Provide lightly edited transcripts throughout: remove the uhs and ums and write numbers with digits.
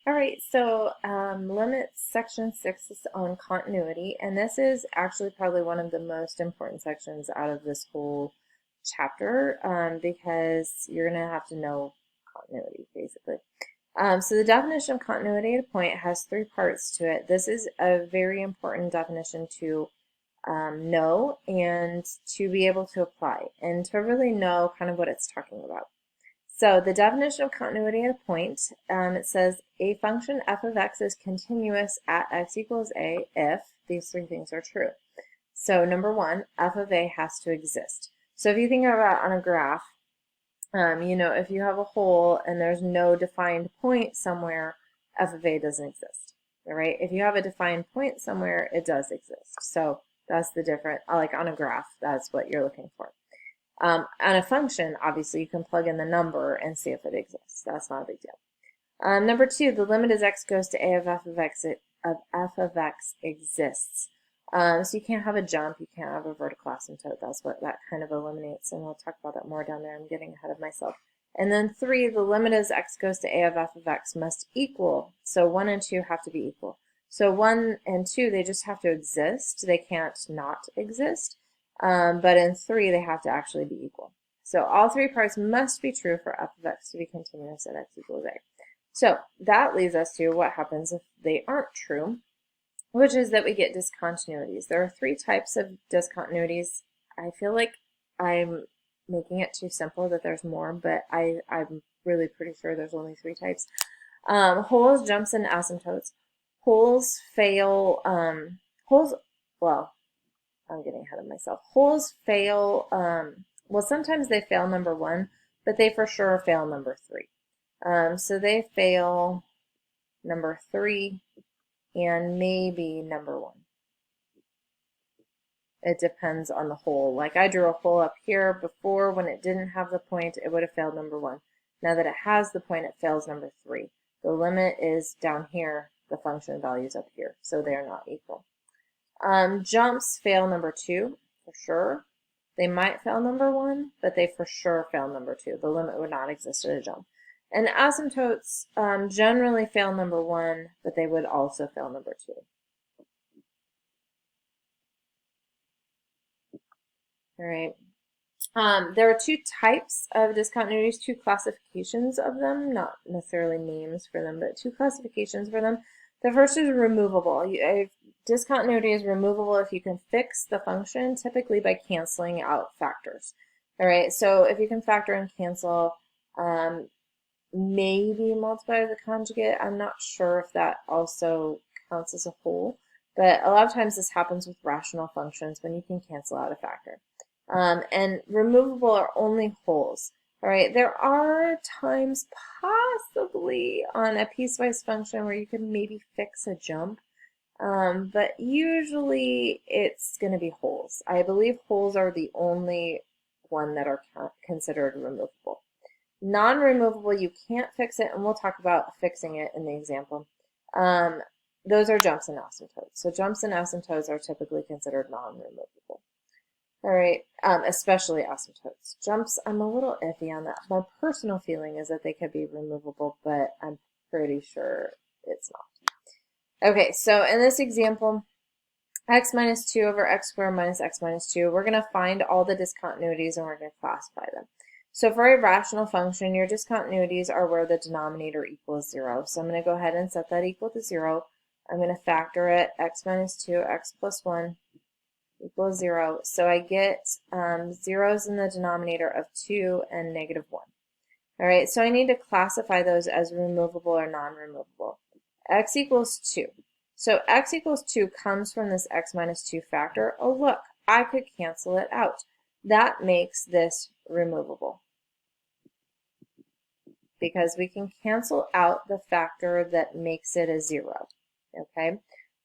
All right, so limits section 6 is on continuity, and this is actually probably one of the most important sections out of this whole chapter because you're going to have to know continuity, basically. So the definition of continuity at a point has three parts to it. This is a very important definition to know and to be able to apply and to really know kind of what it's talking about. So the definition of continuity at a point, it says a function f of x is continuous at x equals a if these three things are true. So number one, f of a has to exist. So if you think about on a graph, if you have a hole and there's no defined point somewhere, f of a doesn't exist, all right? If you have a defined point somewhere, it does exist. So that's the difference, like on a graph, that's what you're looking for. On a function, obviously, you can plug in the number and see if it exists. That's not a big deal. Number two, the limit as x goes to a of f of x exists. So you can't have a jump, you can't have a vertical asymptote. That's what that kind of eliminates, and we'll talk about that more down there. I'm getting ahead of myself. And then three, the limit as x goes to a of f of x must equal. So 1 and 2 have to be equal. So 1 and 2, they just have to exist. They can't not exist. But in 3, they have to actually be equal. So all three parts must be true for f of x to be continuous at x equals a. So that leads us to what happens if they aren't true, which is that we get discontinuities. There are three types of discontinuities. I feel like I'm making it too simple that there's more, but I'm really pretty sure there's only three types. Holes, jumps, and asymptotes. Holes fail, well, I'm getting ahead of myself. Holes fail, well, sometimes they fail number 1, but they for sure fail number 3. So they fail number 3 and maybe number 1. It depends on the hole. Like I drew a hole up here before when it didn't have the point, it would have failed number 1. Now that it has the point, it fails number 3. The limit is down here, the function value is up here, so they are not equal. Jumps fail number 2, for sure. They might fail number 1, but they for sure fail number 2. The limit would not exist at a jump. And asymptotes generally fail number 1, but they would also fail number 2. All right. There are two types of discontinuities, two classifications of them, not necessarily names for them, but two classifications for them. The first is removable. Discontinuity is removable if you can fix the function, typically by canceling out factors. All right, so if you can factor and cancel, maybe multiply the conjugate. I'm not sure if that also counts as a whole, but a lot of times this happens with rational functions when you can cancel out a factor. And removable are only holes. All right, there are times possibly on a piecewise function where you can maybe fix a jump, but usually it's going to be holes. I believe holes are the only one that are considered removable. Non-removable, you can't fix it, and we'll talk about fixing it in the example. Those are jumps and asymptotes. So jumps and asymptotes are typically considered non-removable. All right, especially asymptotes. Jumps, I'm a little iffy on that. My personal feeling is that they could be removable, but I'm pretty sure it's not. Okay, so in this example, x minus 2 over x squared minus x minus 2, we're going to find all the discontinuities and we're going to classify them. So for a rational function, your discontinuities are where the denominator equals 0. So I'm going to go ahead and set that equal to 0. I'm going to factor it, x minus 2, x plus 1, equals 0. So I get zeros in the denominator of 2 and negative 1. All right, so I need to classify those as removable or non-removable. X equals 2. So x equals 2 comes from this x minus 2 factor. Oh, look, I could cancel it out. That makes this removable because we can cancel out the factor that makes it a 0. Okay?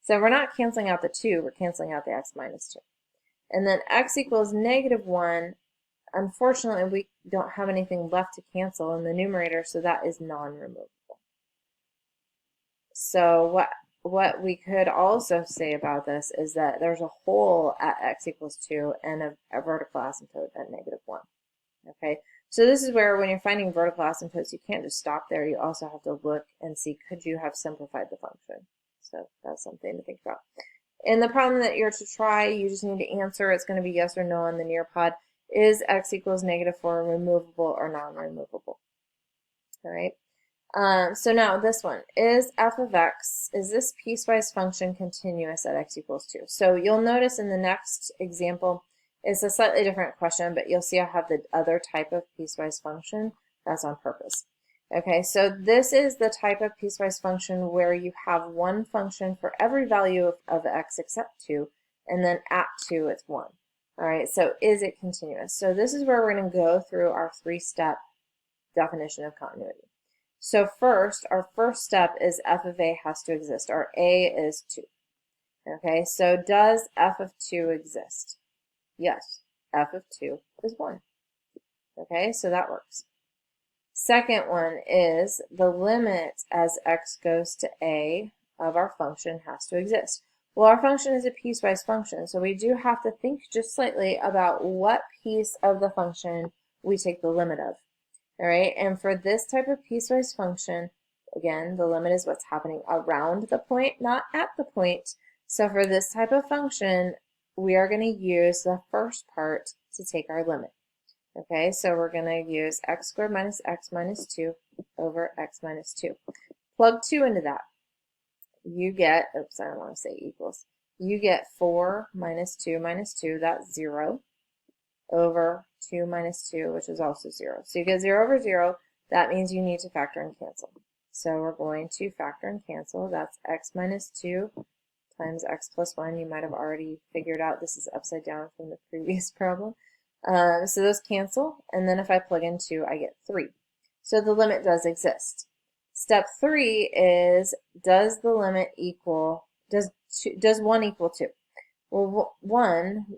So we're not canceling out the 2, we're canceling out the x minus 2. And then x equals negative 1. Unfortunately, we don't have anything left to cancel in the numerator, so that is non-removable. So what we could also say about this is that there's a hole at x equals 2 and a vertical asymptote at negative 1. Okay, So this is where when you're finding vertical asymptotes, you can't just stop there. You also have to look and see, could you have simplified the function? So that's something to think about. In the problem that you're to try, you just need to answer. It's going to be yes or no on the Nearpod. Is x equals -4 removable or non-removable? All right. So now this one, is f of x, is this piecewise function continuous at x equals 2? So you'll notice in the next example, it's a slightly different question, but you'll see I have the other type of piecewise function. That's on purpose. Okay, so this is the type of piecewise function where you have one function for every value of x except 2, and then at 2 it's 1. All right, so is it continuous? So this is where we're going to go through our 3-step definition of continuity. So first, our first step is f of a has to exist. Our a is 2. Okay, so does f of 2 exist? Yes, f of 2 is 1. Okay, so that works. Second one is the limit as x goes to a of our function has to exist. Well, our function is a piecewise function, so we do have to think just slightly about what piece of the function we take the limit of. All right, and for this type of piecewise function, again, the limit is what's happening around the point, not at the point. So for this type of function, we are going to use the first part to take our limit. Okay, so we're going to use x squared minus x minus 2 over x minus 2. Plug 2 into that. You get, oops, I don't want to say equals. You get 4 minus 2 minus 2, that's 0, over 2 minus 2, which is also 0. So you get 0 over 0. That means you need to factor and cancel. So we're going to factor and cancel. That's x minus 2 times x plus 1. You might have already figured out this is upside down from the previous problem. So those cancel, and then if I plug in 2, I get 3. So the limit does exist. Step 3 is, does the limit equal, does 1 equal 2? Well,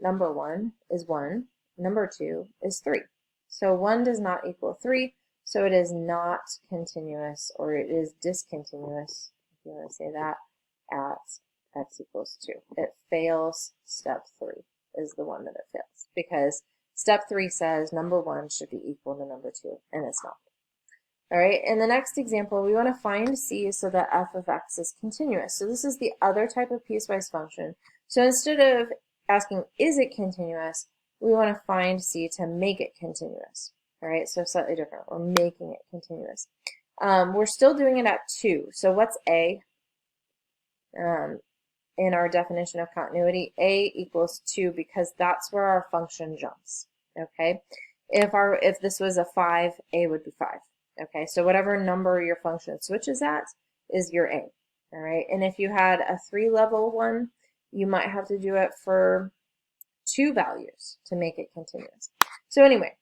number 1 is 1. Number 2 is 3. So 1 does not equal 3, so it is not continuous, or it is discontinuous, if you want to say that, at x equals 2. It fails step 3 is the one that it fails, because step 3 says number 1 should be equal to number 2, and it's not. All right, in the next example, we want to find c so that f of x is continuous. So this is the other type of piecewise function. So instead of asking, is it continuous, we want to find c to make it continuous. All right, so slightly different. We're making it continuous. We're still doing it at 2. So what's a in our definition of continuity? A equals 2 because that's where our function jumps. Okay, if this was a 5, a would be 5. Okay, so whatever number your function switches at is your a. All right, and if you had a 3-level one, you might have to do it for 2 values to make it continuous. So anyway,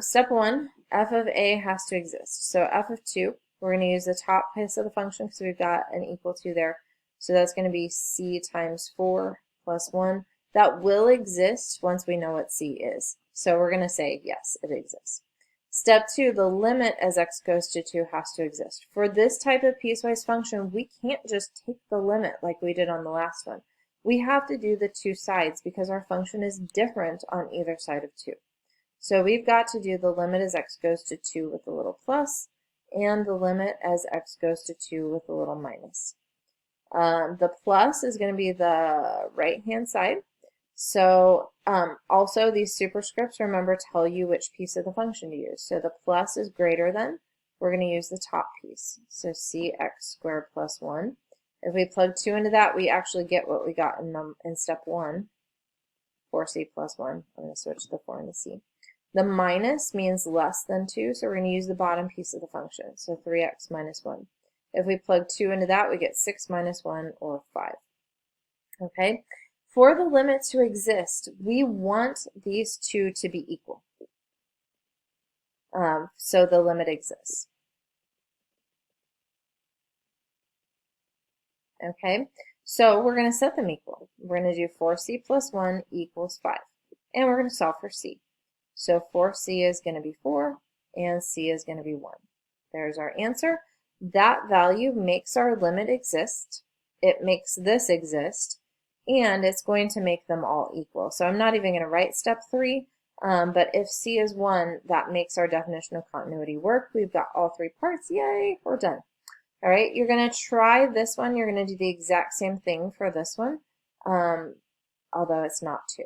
step 1, f of a has to exist. So f of 2, we're going to use the top piece of the function because we've got an equal to there. So that's going to be c times 4 plus 1. That will exist once we know what c is. So we're going to say, yes, it exists. Step 2, the limit as x goes to 2 has to exist. For this type of piecewise function, we can't just take the limit like we did on the last one. We have to do the 2 sides because our function is different on either side of 2. So we've got to do the limit as x goes to 2 with a little plus, and the limit as x goes to 2 with a little minus. The plus is going to be the right-hand side. So also these superscripts, remember, tell you which piece of the function to use. So the plus is greater than, we're going to use the top piece. So cx squared plus 1. If we plug 2 into that, we actually get what we got in step 1, 4c plus 1. I'm going to switch the 4 into c. The minus means less than 2, so we're going to use the bottom piece of the function, so 3x minus 1. If we plug 2 into that, we get 6 minus 1, or 5. Okay? For the limit to exist, we want these 2 to be equal. So the limit exists. Okay? So we're going to set them equal. We're going to do 4c plus 1 equals 5. And we're going to solve for c. So 4c is going to be 4, and c is going to be 1. There's our answer. That value makes our limit exist. It makes this exist. And it's going to make them all equal. So I'm not even going to write step 3. But if C is 1, that makes our definition of continuity work. We've got all 3 parts. Yay, we're done. All right, you're going to try this one. You're going to do the exact same thing for this one, although it's not 2.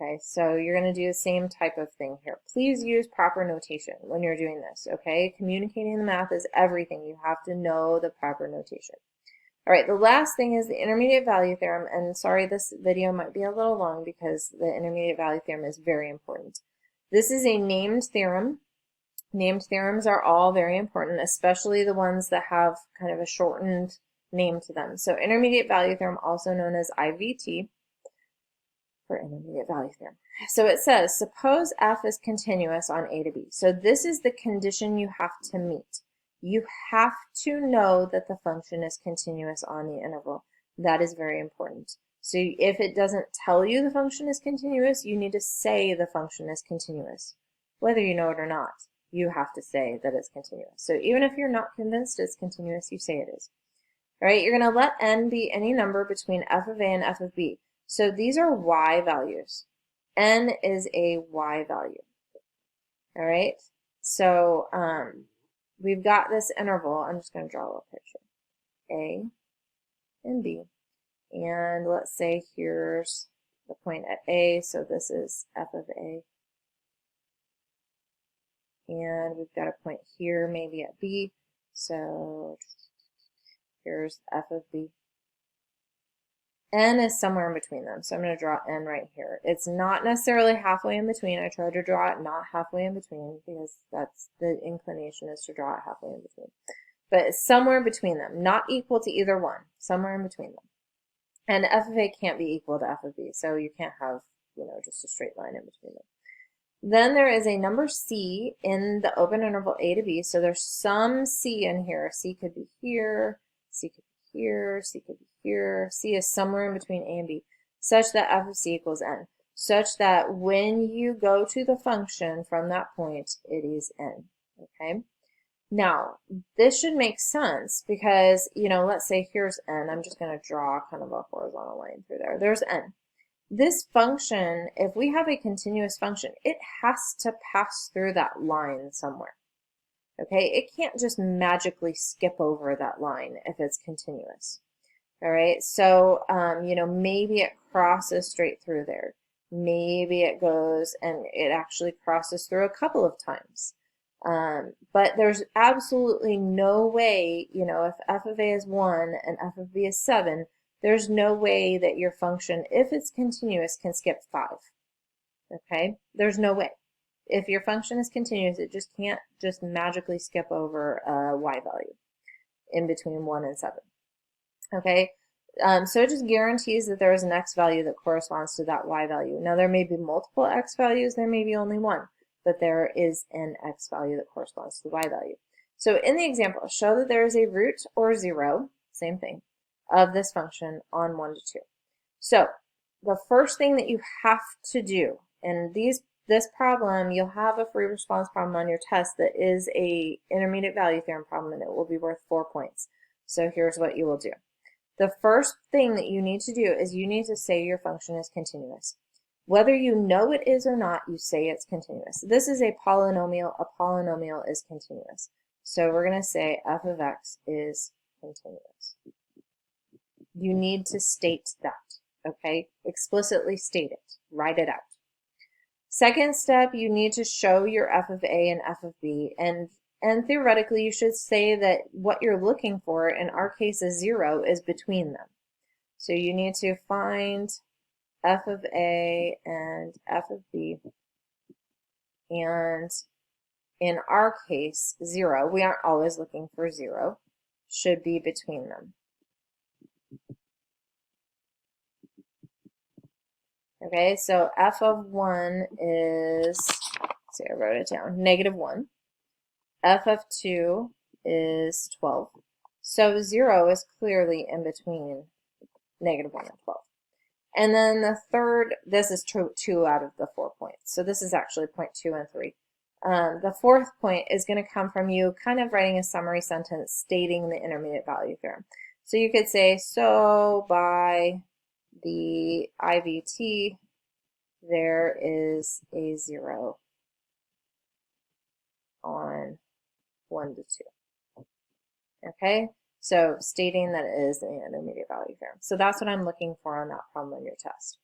Okay, so you're going to do the same type of thing here. Please use proper notation when you're doing this, okay? Communicating the math is everything. You have to know the proper notation. All right, the last thing is the intermediate value theorem, and sorry, this video might be a little long because the intermediate value theorem is very important. This is a named theorem. Named theorems are all very important, especially the ones that have kind of a shortened name to them. So intermediate value theorem, also known as IVT, for intermediate value theorem. So it says, suppose f is continuous on a to b. So this is the condition you have to meet. You have to know that the function is continuous on the interval. That is very important. So if it doesn't tell you the function is continuous, you need to say the function is continuous. Whether you know it or not, you have to say that it's continuous. So even if you're not convinced it's continuous, you say it is. All right, you're going to let n be any number between f of a and f of b. So these are y values. N is a y value. All right, so we've got this interval. I'm just going to draw a little picture. A and B. And let's say here's the point at A, so this is f of A. And we've got a point here, maybe at B, so here's f of B. N is somewhere in between them, so I'm going to draw N right here. It's not necessarily halfway in between. I try to draw it not halfway in between because that's the inclination is to draw it halfway in between. But it's somewhere between them, not equal to either one, somewhere in between them. And f of A can't be equal to f of B, so you can't have, just a straight line in between them. Then there is a number C in the open interval A to B, so there's some C in here. C could be here, C could be here, C could be here. C is somewhere in between A and B, such that f of C equals n, such that when you go to the function from that point, it is n, okay? Now, this should make sense because, let's say here's n. I'm just going to draw kind of a horizontal line through there. There's n. This function, if we have a continuous function, it has to pass through that line somewhere. Okay, it can't just magically skip over that line if it's continuous. All right, so, maybe it crosses straight through there. Maybe it goes and it actually crosses through a couple of times. But there's absolutely no way, if f of A is 1 and f of B is 7, there's no way that your function, if it's continuous, can skip 5. Okay? There's no way. If your function is continuous, it just can't just magically skip over a y value in between 1 and 7. Okay? So it just guarantees that there is an x value that corresponds to that y value. Now, there may be multiple x values. There may be only one. But there is an x value that corresponds to the y value. So in the example, show that there is a root or 0, same thing, of this function on 1 to 2. So the first thing that you have to do, and this problem, you'll have a free response problem on your test that is a intermediate value theorem problem, and it will be worth 4 points. So here's what you will do. The first thing that you need to do is you need to say your function is continuous. Whether you know it is or not, you say it's continuous. This is a polynomial. A polynomial is continuous. So we're going to say f of x is continuous. You need to state that, okay? Explicitly state it. Write it out. Second step, you need to show your f of A and f of B. And theoretically, you should say that what you're looking for, in our case is 0, is between them. So you need to find f of A and f of B, and in our case, 0, we aren't always looking for 0, should be between them. Okay, so f of 1 is, let's see, I wrote it down, -1. F of 2 is 12. So 0 is clearly in between -1 and 12. And then the third, this is 2 out of the 4 points. So this is actually point 2 and 3. The fourth point is going to come from you kind of writing a summary sentence stating the intermediate value theorem. So you could say, so by the IVT there is a 0 on 1 to 2. Okay, so stating that it is an intermediate value theorem. So that's what I'm looking for on that problem on your test.